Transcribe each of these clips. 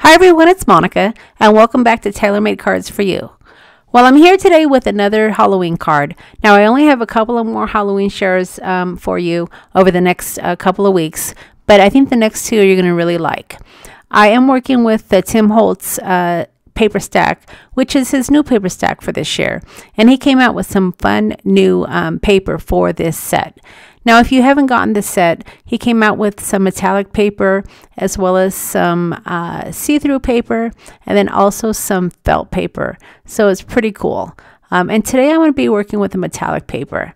Hi everyone, it's Monica, and welcome back to Tailor-Made Cards for You. Well, I'm here today with another Halloween card. Now, I only have a couple of more Halloween shares for you over the next couple of weeks, but I think the next two you're going to really like. I am working with the Tim Holtz paper stack, which is his new paper stack for this year, and he came out with some fun new paper for this set. Now, if you haven't gotten the set, he came out with some metallic paper as well as some see-through paper and then also some felt paper. So it's pretty cool. And today I'm going to be working with the metallic paper.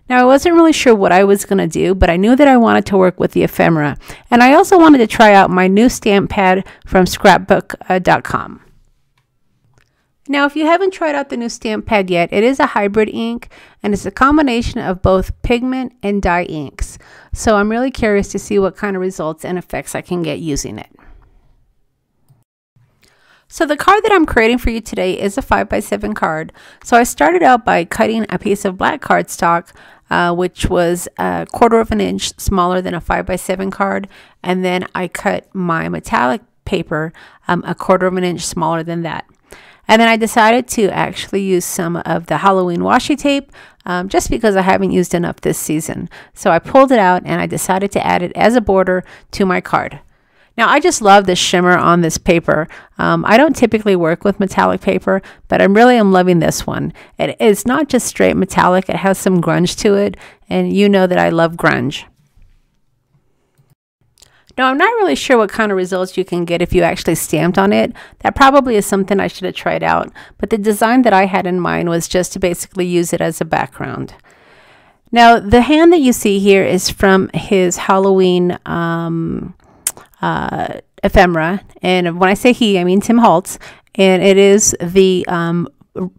Now, I wasn't really sure what I was going to do, but I knew that I wanted to work with the ephemera. And I also wanted to try out my new stamp pad from scrapbook.com. Now, if you haven't tried out the new stamp pad yet, it is a hybrid ink and it's a combination of both pigment and dye inks. So I'm really curious to see what kind of results and effects I can get using it. So the card that I'm creating for you today is a 5x7 card. So I started out by cutting a piece of black cardstock, which was 1/4 of an inch smaller than a 5x7 card. And then I cut my metallic paper 1/4 of an inch smaller than that. And then I decided to actually use some of the Halloween washi tape just because I haven't used enough this season. So I pulled it out and I decided to add it as a border to my card. Now, I just love the shimmer on this paper. I don't typically work with metallic paper, but I really am loving this one. It's not just straight metallic. It has some grunge to it, and you know that I love grunge. Now, I'm not really sure what kind of results you can get if you actually stamped on it. That probably is something I should have tried out. But the design that I had in mind was just to basically use it as a background. Now, the hand that you see here is from his Halloween ephemera. And when I say he, I mean Tim Holtz. And it is the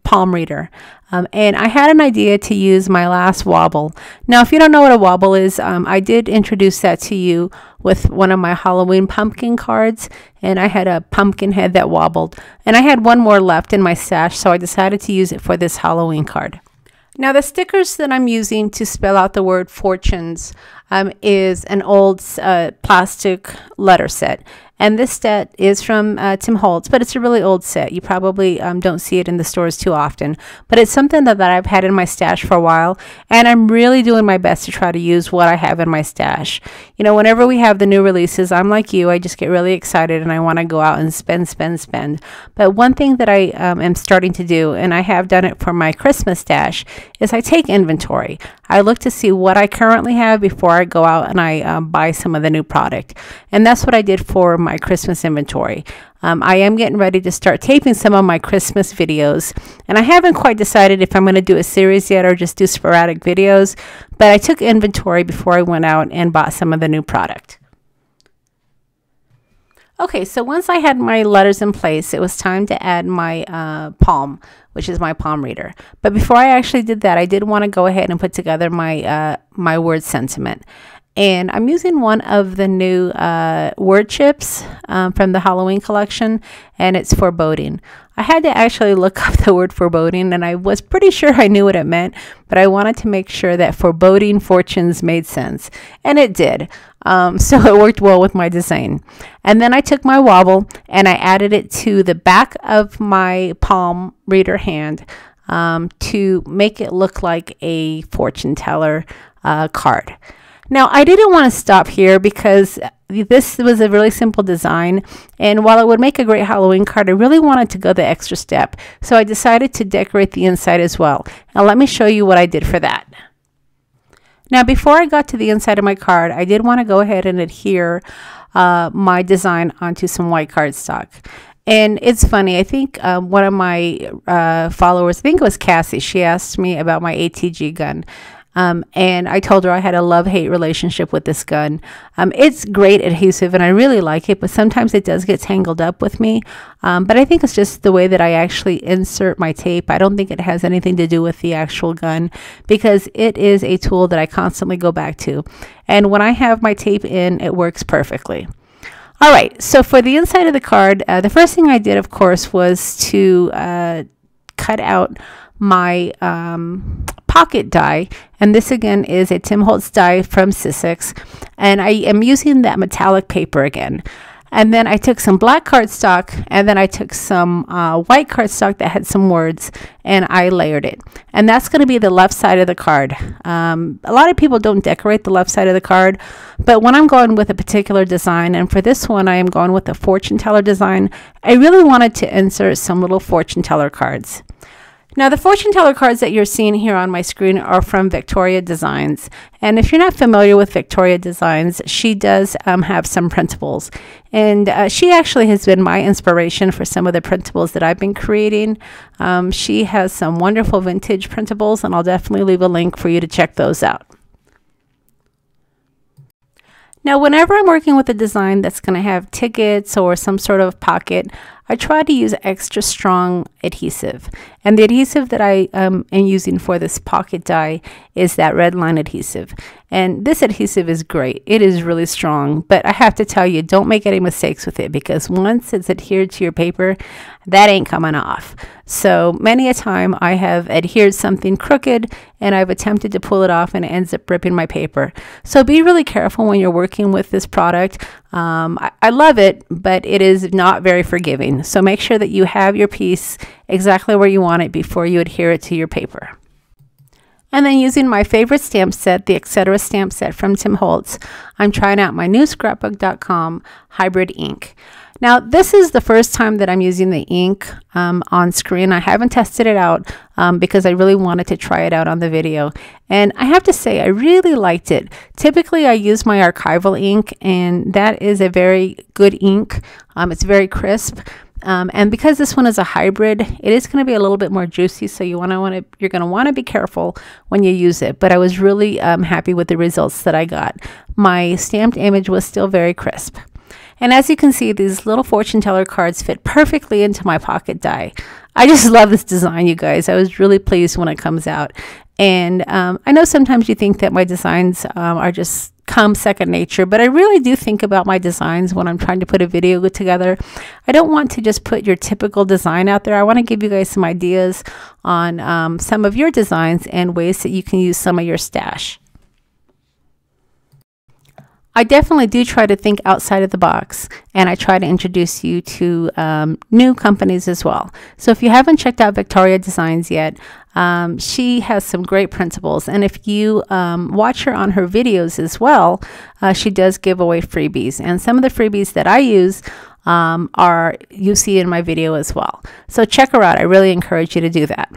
palm reader. And I had an idea to use my last Wobble. Now, if you don't know what a Wobble is, I did introduce that to you with one of my Halloween pumpkin cards, and I had a pumpkin head that wobbled. And I had one more left in my stash, so I decided to use it for this Halloween card. Now, the stickers that I'm using to spell out the word fortunes is an old plastic letter set. And this set is from Tim Holtz, but it's a really old set. You probably don't see it in the stores too often. But it's something that I've had in my stash for a while, and I'm really doing my best to try to use what I have in my stash. You know, whenever we have the new releases, I'm like you, I just get really excited and I want to go out and spend. But one thing that I am starting to do, and I have done it for my Christmas stash, is I take inventory. I look to see what I currently have before I go out and I buy some of the new product. And that's what I did for my Christmas inventory. I am getting ready to start taping some of my Christmas videos, and I haven't quite decided if I'm going to do a series yet or just do sporadic videos, but I took inventory before I went out and bought some of the new product. Okay, so once I had my letters in place, it was time to add my palm, which is my palm reader. But before I actually did that, I did want to go ahead and put together my my word sentiment. And I'm using one of the new word chips from the Halloween collection, and it's foreboding. I had to actually look up the word foreboding, and I was pretty sure I knew what it meant, but I wanted to make sure that foreboding fortunes made sense, and it did. So it worked well with my design. And then I took my Wobble and I added it to the back of my palm reader hand to make it look like a fortune teller card. Now, I didn't want to stop here because this was a really simple design, and while it would make a great Halloween card, I really wanted to go the extra step. So I decided to decorate the inside as well. Now, let me show you what I did for that. Now, before I got to the inside of my card, I did want to go ahead and adhere my design onto some white cardstock. And it's funny, I think one of my followers, I think it was Cassie, she asked me about my ATG gun. And I told her I had a love-hate relationship with this gun. It's great adhesive and I really like it, but sometimes it does get tangled up with me. But I think it's just the way that I actually insert my tape. I don't think it has anything to do with the actual gun because it is a tool that I constantly go back to. And when I have my tape in, it works perfectly. All right, so for the inside of the card, the first thing I did, of course, was to cut out my pocket die, and this again is a Tim Holtz die from Sizzix, and I am using that metallic paper again. And then I took some black cardstock, and then I took some white cardstock that had some words, and I layered it. And that's going to be the left side of the card. A lot of people don't decorate the left side of the card, but when I'm going with a particular design, and for this one I am going with a fortune teller design, I really wanted to insert some little fortune teller cards. Now, the fortune teller cards that you're seeing here on my screen are from VectoriaDesigns. And if you're not familiar with VectoriaDesigns, she does have some printables. And she actually has been my inspiration for some of the printables that I've been creating. She has some wonderful vintage printables, and I'll definitely leave a link for you to check those out. Now, whenever I'm working with a design that's going to have tickets or some sort of pocket, I try to use extra strong adhesive. And the adhesive that I am using for this pocket die is that red line adhesive. And this adhesive is great. It is really strong, but I have to tell you, don't make any mistakes with it, because once it's adhered to your paper, that ain't coming off. So many a time I have adhered something crooked and I've attempted to pull it off and it ends up ripping my paper. So be really careful when you're working with this product. I love it, but it is not very forgiving. So make sure that you have your piece exactly where you want it before you adhere it to your paper. And then using my favorite stamp set, the Etc. stamp set from Tim Holtz, I'm trying out my new scrapbook.com hybrid ink. Now, this is the first time that I'm using the ink on screen. I haven't tested it out because I really wanted to try it out on the video. And I have to say, I really liked it. Typically, I use my archival ink, and that is a very good ink. It's very crisp. And because this one is a hybrid, it is going to be a little bit more juicy, so you're going to want to be careful when you use it. But I was really happy with the results that I got. My stamped image was still very crisp. And as you can see, these little fortune teller cards fit perfectly into my pocket die. I just love this design, you guys. I was really pleased when it comes out. And I know sometimes you think that my designs are just come second nature, but I really do think about my designs when I'm trying to put a video together. I don't want to just put your typical design out there. I want to give you guys some ideas on some of your designs and ways that you can use some of your stash. I definitely do try to think outside of the box, and I try to introduce you to new companies as well. So if you haven't checked out VectoriaDesigns yet, she has some great printables, and if you watch her on her videos as well, she does give away freebies, and some of the freebies that I use you see in my video as well. So check her out. I really encourage you to do that.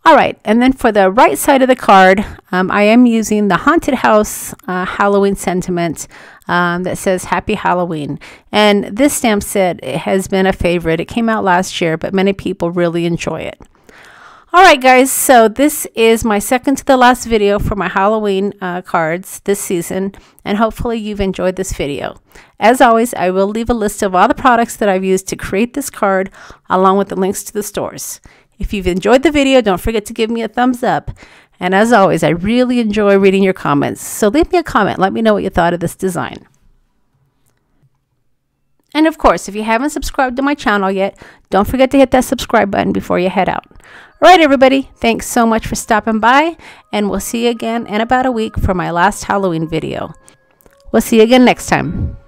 All right, and then for the right side of the card, I am using the Haunted House Halloween sentiment that says Happy Halloween. And this stamp set has been a favorite. It came out last year, but many people really enjoy it. All right, guys, so this is my second to the last video for my Halloween cards this season, and hopefully you've enjoyed this video. As always, I will leave a list of all the products that I've used to create this card, along with the links to the stores. If you've enjoyed the video, don't forget to give me a thumbs up. And as always, I really enjoy reading your comments. So leave me a comment. Let me know what you thought of this design. And of course, if you haven't subscribed to my channel yet, don't forget to hit that subscribe button before you head out. All right, everybody. Thanks so much for stopping by. And we'll see you again in about a week for my last Halloween video. We'll see you again next time.